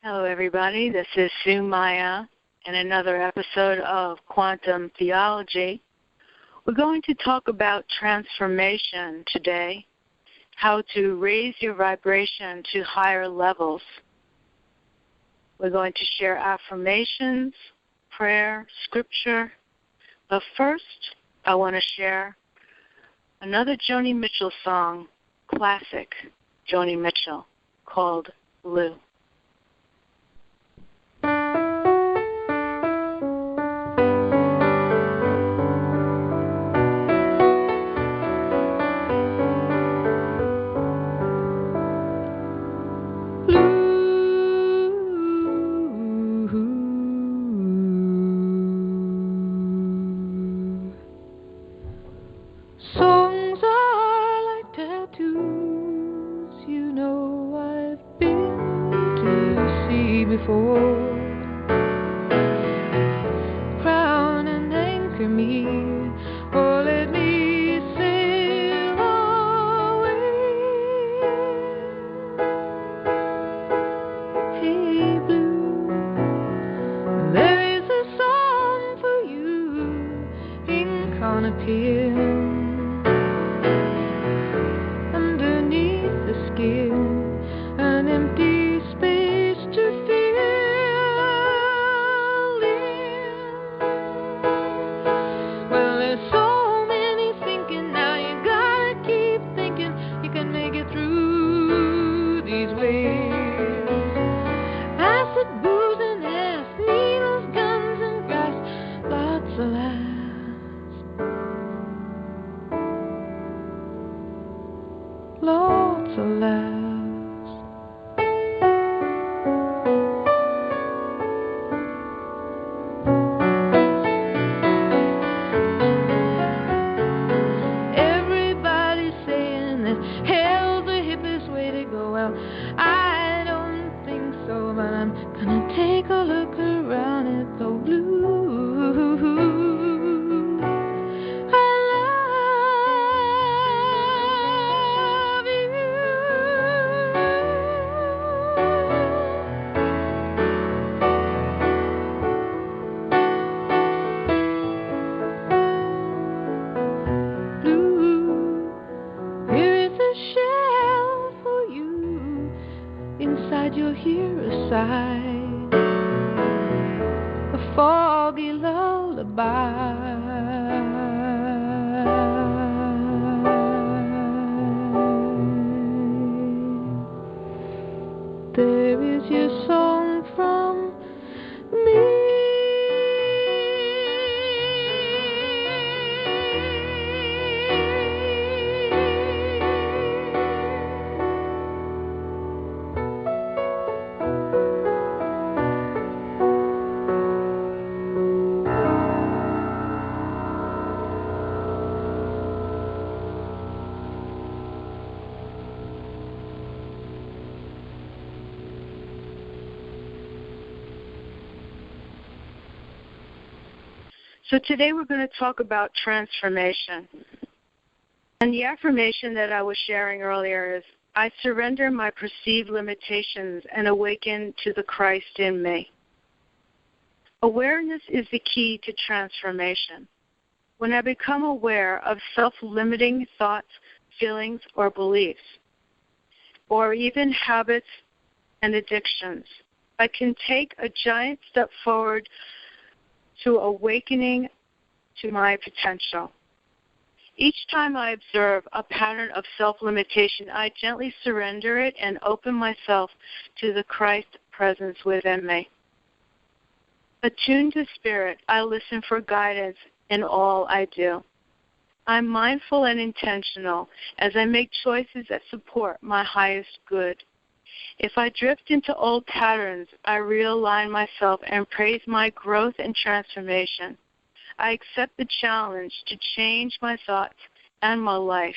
Hello, everybody. This is Sue Maya in another episode of Quantum Theology. We're going to talk about transformation today, how to raise your vibration to higher levels. We're going to share affirmations, prayer, scripture. But first, I want to share another Joni Mitchell song, classic Joni Mitchell, called Blue. Songs are like tattoos, you know I've been to see before. Crown and anchor me, or let me sail away. Hey blue, there is a song for you, ink on a pen. An empty space to fill in. Well, there's so many thinking now, you gotta keep thinking you can make it through these waves. Acid, booze, and ass, needles, guns, and grass, lots of laughs. Lots of laughs. Everybody's saying that hell's the hippest way to go. Well, I don't think so, but I'm gonna take a look around. It's so blue. You'll hear a sigh, a foggy lullaby. There is your song from me. So today we're going to talk about transformation. And the affirmation that I was sharing earlier is, I surrender my perceived limitations and awaken to the Christ in me. Awareness is the key to transformation. When I become aware of self-limiting thoughts, feelings, or beliefs, or even habits and addictions, I can take a giant step forward to awakening to my potential. Each time I observe a pattern of self-limitation, I gently surrender it and open myself to the Christ presence within me. Attuned to Spirit, I listen for guidance in all I do. I'm mindful and intentional as I make choices that support my highest good. If I drift into old patterns, I realign myself and praise my growth and transformation. I accept the challenge to change my thoughts and my life.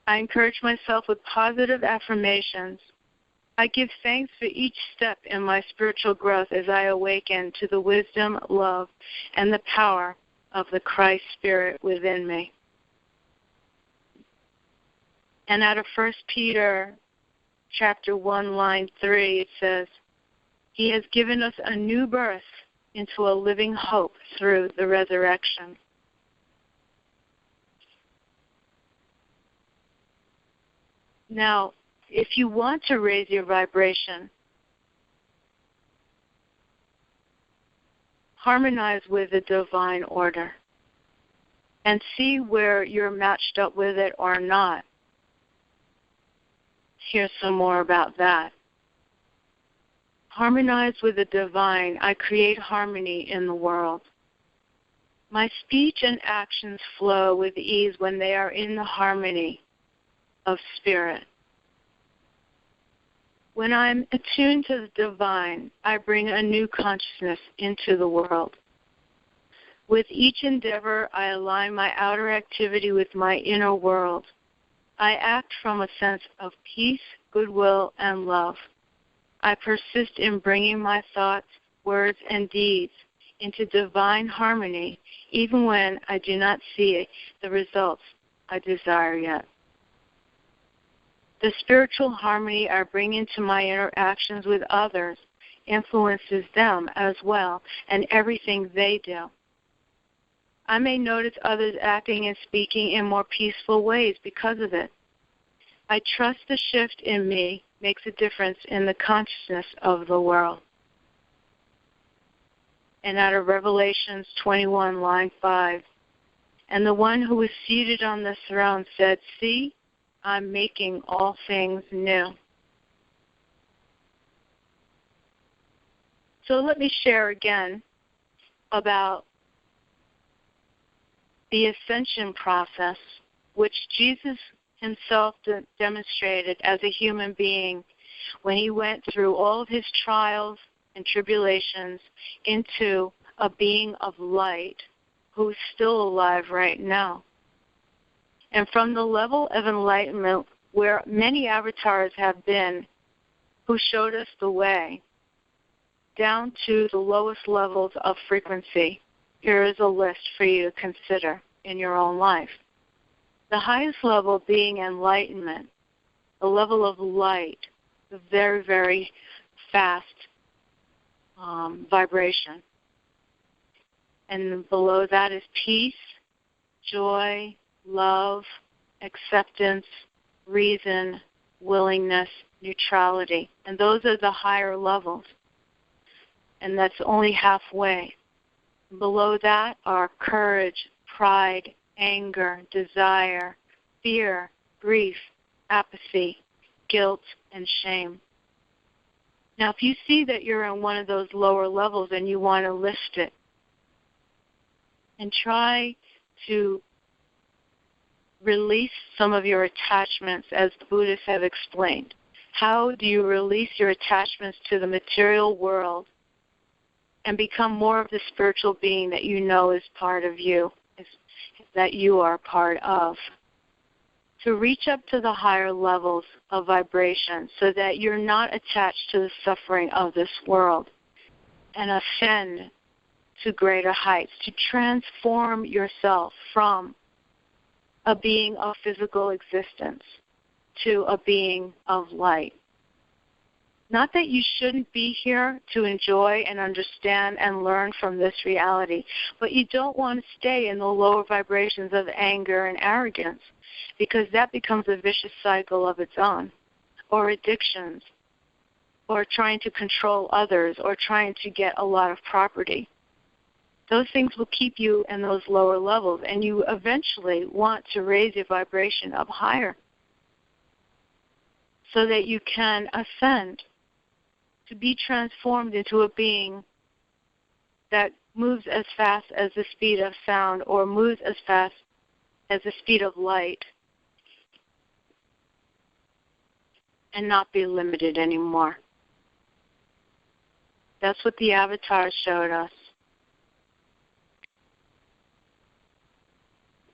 I encourage myself with positive affirmations. I give thanks for each step in my spiritual growth as I awaken to the wisdom, love, and the power of the Christ Spirit within me. And out of 1 Peter chapter 1, line 3, it says, He has given us a new birth into a living hope through the resurrection. Now, if you want to raise your vibration, harmonize with the divine order and see where you're matched up with it or not. Here's some more about that. Harmonize with the divine. I create harmony in the world. My speech and actions flow with ease when they are in the harmony of spirit. When I'm attuned to the divine, I bring a new consciousness into the world. With each endeavor, I align my outer activity with my inner world. I act from a sense of peace, goodwill, and love. I persist in bringing my thoughts, words, and deeds into divine harmony, even when I do not see the results I desire yet. The spiritual harmony I bring into my interactions with others influences them as well and everything they do. I may notice others acting and speaking in more peaceful ways because of it. I trust the shift in me makes a difference in the consciousness of the world. And out of Revelations 21, line 5, and the one who was seated on the throne said, See, I'm making all things new. So let me share again about the ascension process, which Jesus himself demonstrated as a human being when he went through all of his trials and tribulations into a being of light who's still alive right now. And from the level of enlightenment where many avatars have been who showed us the way, down to the lowest levels of frequency, here is a list for you to consider in your own life. The highest level being enlightenment, the level of light, the very, very fast vibration. And below that is peace, joy, love, acceptance, reason, willingness, neutrality. And those are the higher levels. And that's only halfway. Below that are courage, pride, anger, desire, fear, grief, apathy, guilt, and shame. Now, if you see that you're in one of those lower levels and you want to list it, and try to release some of your attachments, as the Buddhists have explained. How do you release your attachments to the material world and become more of the spiritual being that you know is part of you, that you are part of? To reach up to the higher levels of vibration so that you're not attached to the suffering of this world and ascend to greater heights, to transform yourself from a being of physical existence to a being of light. Not that you shouldn't be here to enjoy and understand and learn from this reality, but you don't want to stay in the lower vibrations of anger and arrogance, because that becomes a vicious cycle of its own, or addictions, or trying to control others, or trying to get a lot of property. Those things will keep you in those lower levels, and you eventually want to raise your vibration up higher so that you can ascend, to be transformed into a being that moves as fast as the speed of sound or moves as fast as the speed of light and not be limited anymore. That's what the avatars showed us.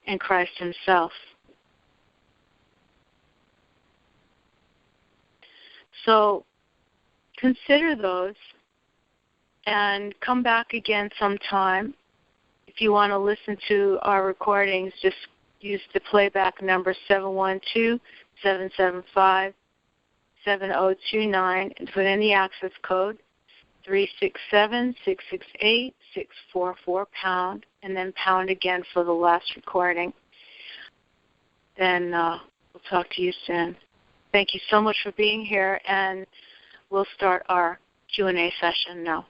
And Christ himself. So consider those and come back again sometime. If you want to listen to our recordings, just use the playback number 712-775-6956. 7029 and put in the access code 367-668-644 and then pound again for the last recording. Then we'll talk to you soon. Thank you so much for being here, and we'll start our Q&A session now.